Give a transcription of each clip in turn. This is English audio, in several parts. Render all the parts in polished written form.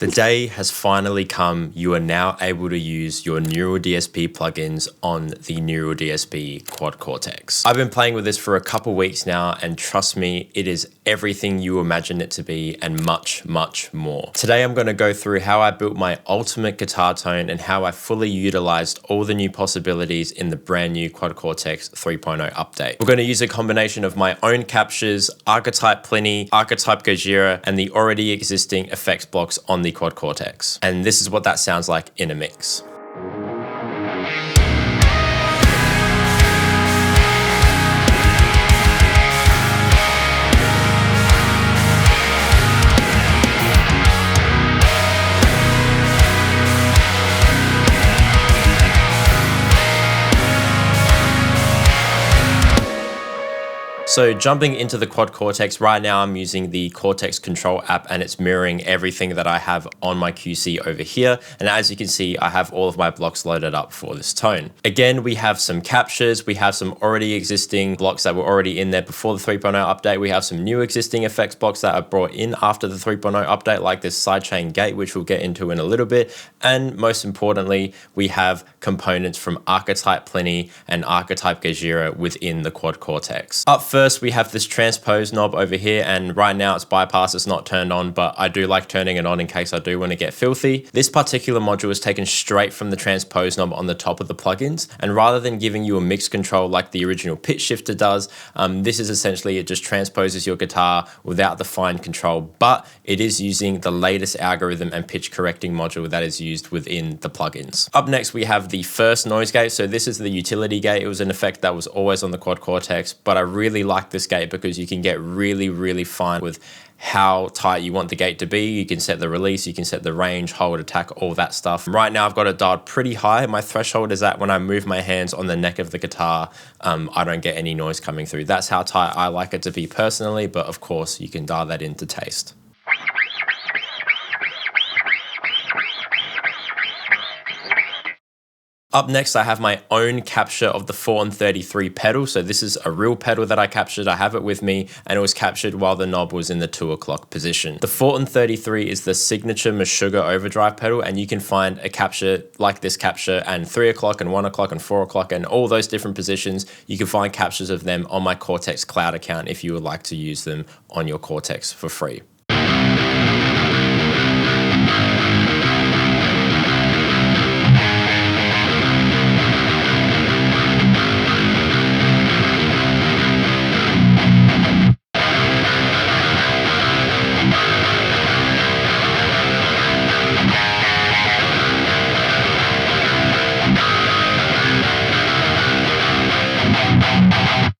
The day has finally come. You are now able to use your Neural DSP plugins on the Neural DSP Quad Cortex. I've been playing with this for a couple weeks now, and trust me, it is everything you imagine it to be and much, much more. Today, I'm going to go through how I built my ultimate guitar tone and how I fully utilized all the new possibilities in the brand new Quad Cortex 3.0 update. We're going to use a combination of my own captures, Archetype Pliny, Archetype Gojira, and the already existing effects blocks on the Quad Cortex. And this is what that sounds like in a mix. So jumping into the Quad Cortex, right now I'm using the Cortex Control app and it's mirroring everything that I have on my QC over here. And as you can see, I have all of my blocks loaded up for this tone. Again, we have some captures, we have some already existing blocks that were already in there before the 3.0 update. We have some new existing effects blocks that are brought in after the 3.0 update, like this sidechain gate, which we'll get into in a little bit. And most importantly, we have components from Archetype Pliny and Archetype Gojira within the Quad Cortex. Up first, we have this transpose knob over here, and right now it's bypassed, it's not turned on, but I do like turning it on in case I do want to get filthy. This particular module is taken straight from the transpose knob on the top of the plugins, and rather than giving you a mix control like the original pitch shifter does, this is essentially, it just transposes your guitar without the fine control, but it is using the latest algorithm and pitch correcting module that is used within the plugins. Up next, we have the first noise gate. So this is the utility gate. It was an effect that was always on the Quad Cortex, but I really like this gate because you can get really fine with how tight you want the gate to be. You can set the release, you can set the range, hold, attack, all that stuff. Right now I've got it dialed pretty high. My threshold is that when I move my hands on the neck of the guitar, I don't get any noise coming through. That's how tight I like it to be personally, but of course you can dial that into taste. Up next, I have my own capture of the 4 and 33 pedal. So this is a real pedal that I captured. I have it with me, and it was captured while the knob was in the 2 o'clock position. The 4 and 33 is the signature Meshuggah overdrive pedal, and you can find a capture like this capture and 3 o'clock and 1 o'clock and 4 o'clock and all those different positions. You can find captures of them on my Cortex Cloud account if you would like to use them on your Cortex for free.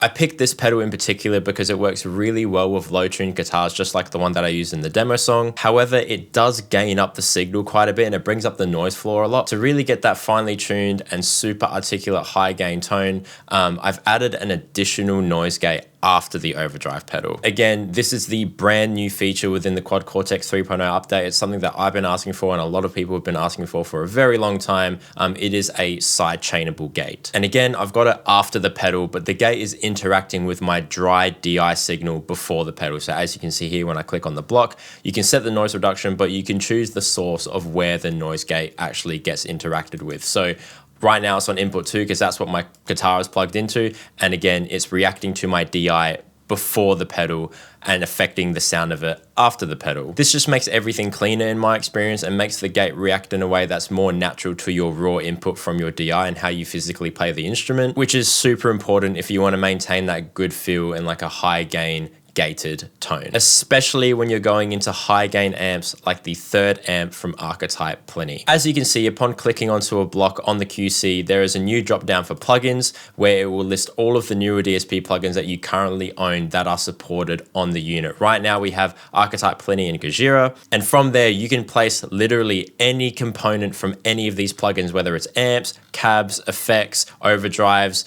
I picked this pedal in particular because it works really well with low-tuned guitars, just like the one that I used in the demo song. However, it does gain up the signal quite a bit and it brings up the noise floor a lot. To really get that finely tuned and super articulate high gain tone, I've added an additional noise gate after the overdrive pedal. Again, this is the brand new feature within the Quad Cortex 3.0 update. It's something that I've been asking for and a lot of people have been asking for a very long time. It is a side-chainable gate. And again, I've got it after the pedal, but the gate is interacting with my dry DI signal before the pedal. So as you can see here, when I click on the block, you can set the noise reduction, but you can choose the source of where the noise gate actually gets interacted with. So right now it's on input 2 because that's what my guitar is plugged into. And again, it's reacting to my DI before the pedal and affecting the sound of it after the pedal. This just makes everything cleaner in my experience and makes the gate react in a way that's more natural to your raw input from your DI and how you physically play the instrument, which is super important if you want to maintain that good feel and like a high gain gated tone, especially when you're going into high gain amps like the third amp from Archetype Pliny. As you can see, upon clicking onto a block on the QC, there is a new drop down for plugins where it will list all of the newer DSP plugins that you currently own that are supported on the unit. Right now we have Archetype Pliny and Gojira, and from there you can place literally any component from any of these plugins, whether it's amps, cabs, effects, overdrives,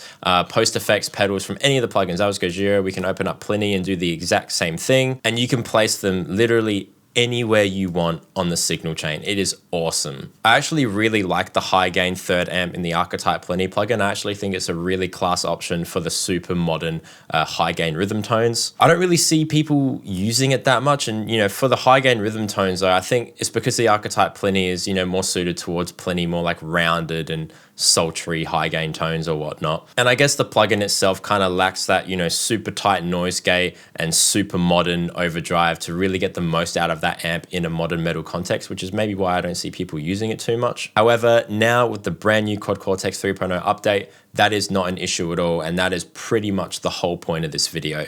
post effects, pedals from any of the plugins. That was Gojira. We can open up Pliny and do the exact same thing, and you can place them literally anywhere you want on the signal chain. It is awesome. I actually really like the high gain third amp in the Archetype Plenty plugin. I actually think it's a really class option for the super modern high gain rhythm tones. I don't really see people using it that much, and for the high gain rhythm tones though, I think it's because the Archetype Plenty is more suited towards plenty more like rounded and sultry high gain tones or whatnot. And I guess the plugin itself kind of lacks that super tight noise gate and super modern overdrive to really get the most out of that amp in a modern metal context, which is maybe why I don't see people using it too much. However, now with the brand new Quad Cortex 3.0 update, that is not an issue at all, and that is pretty much the whole point of this video.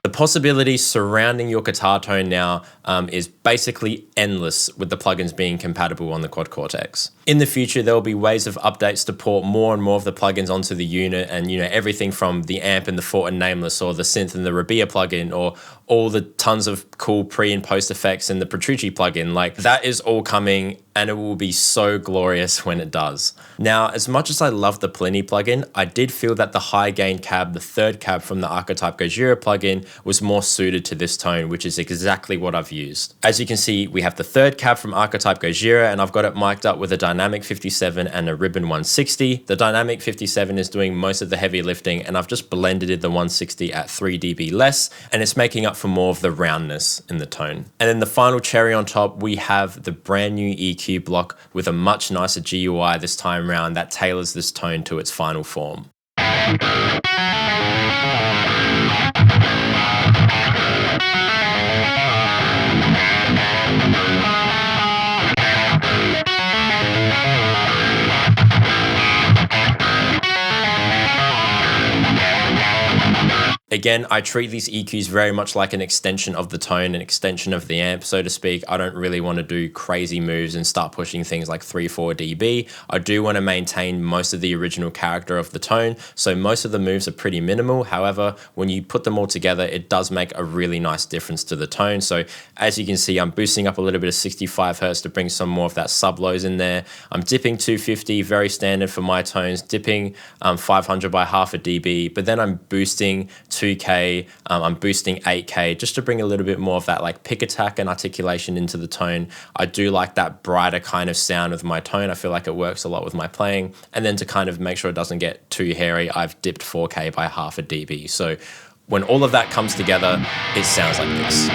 The possibilities surrounding your guitar tone now is basically endless with the plugins being compatible on the Quad Cortex. In the future, there will be ways of updates to port more and more of the plugins onto the unit, and everything from the amp and the Fort and Nameless, or the synth and the Rabia plugin, or all the tons of cool pre and post effects in the Petrucci plugin. Like, that is all coming, and it will be so glorious when it does. Now, as much as I love the Plenty plugin, I did feel that the high gain cab, the third cab from the Archetype Gojira plugin, was more suited to this tone, which is exactly what I've used. As you can see, we have the third cab from Archetype Gojira, and I've got it mic'd up with a Dynamic 57 and a Ribbon 160. The Dynamic 57 is doing most of the heavy lifting, and I've just blended the 160 at 3 dB less, and it's making up for more of the roundness in the tone. And then the final cherry on top, we have the brand new EQ block with a much nicer GUI this time around that tailors this tone to its final form. Again, I treat these EQs very much like an extension of the tone, an extension of the amp, so to speak. I don't really want to do crazy moves and start pushing things like 3-4 dB. I do want to maintain most of the original character of the tone, so most of the moves are pretty minimal. However, when you put them all together, it does make a really nice difference to the tone. So as you can see, I'm boosting up a little bit of 65 Hertz to bring some more of that sub lows in there. I'm dipping 250, very standard for my tones, dipping 500 by half a dB, but then I'm boosting 2K, I'm boosting 8K just to bring a little bit more of that like pick attack and articulation into the tone. I do like that brighter kind of sound with my tone. I feel like it works a lot with my playing. And then to kind of make sure it doesn't get too hairy, I've dipped 4K by half a dB. So when all of that comes together, it sounds like this.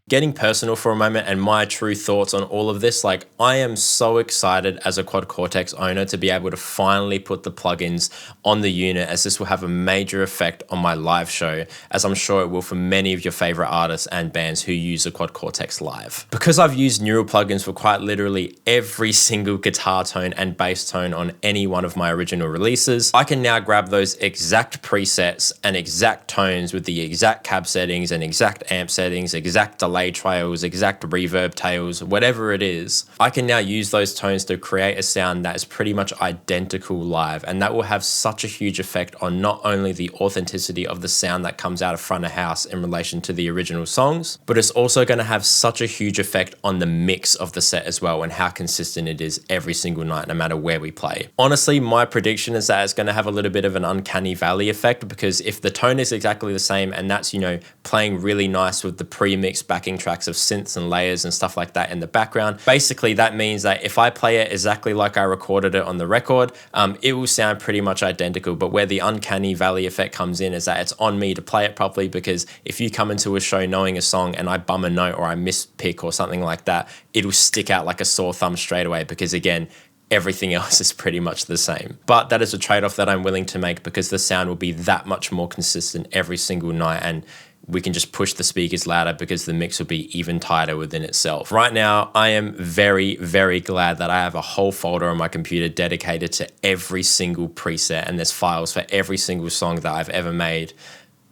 Getting personal for a moment and my true thoughts on all of this, like, I am so excited as a Quad Cortex owner to be able to finally put the plugins on the unit, as this will have a major effect on my live show, as I'm sure it will for many of your favorite artists and bands who use the Quad Cortex live. Because I've used neural plugins for quite literally every single guitar tone and bass tone on any one of my original releases, I can now grab those exact presets and exact tones with the exact cab settings and exact amp settings, exact delay trails, exact reverb tails, whatever it is. I can now use those tones to create a sound that is pretty much identical live, and that will have such a huge effect on not only the authenticity of the sound that comes out of front of house in relation to the original songs, but it's also going to have such a huge effect on the mix of the set as well and how consistent it is every single night, no matter where we play. Honestly, my prediction is that it's going to have a little bit of an uncanny valley effect, because if the tone is exactly the same and that's, playing really nice with the pre-mixed backing tracks of synths and layers and stuff like that in the background, basically that means that if I play it exactly like I recorded it on the record, it will sound pretty much identical. But where the uncanny valley effect comes in is that it's on me to play it properly, because if you come into a show knowing a song and I bum a note or I mispick or something like that, it'll stick out like a sore thumb straight away, because again, everything else is pretty much the same. But that is a trade-off that I'm willing to make, because the sound will be that much more consistent every single night, and we can just push the speakers louder because the mix will be even tighter within itself. Right now, I am very, very glad that I have a whole folder on my computer dedicated to every single preset, and there's files for every single song that I've ever made,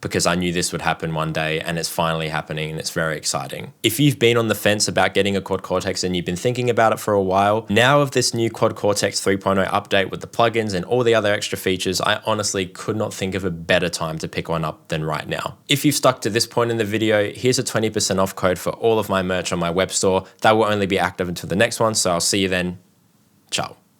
because I knew this would happen one day, and it's finally happening, and it's very exciting. If you've been on the fence about getting a Quad Cortex and you've been thinking about it for a while, now with this new Quad Cortex 3.0 update with the plugins and all the other extra features, I honestly could not think of a better time to pick one up than right now. If you've stuck to this point in the video, here's a 20% off code for all of my merch on my web store. That will only be active until the next one, so I'll see you then. Ciao.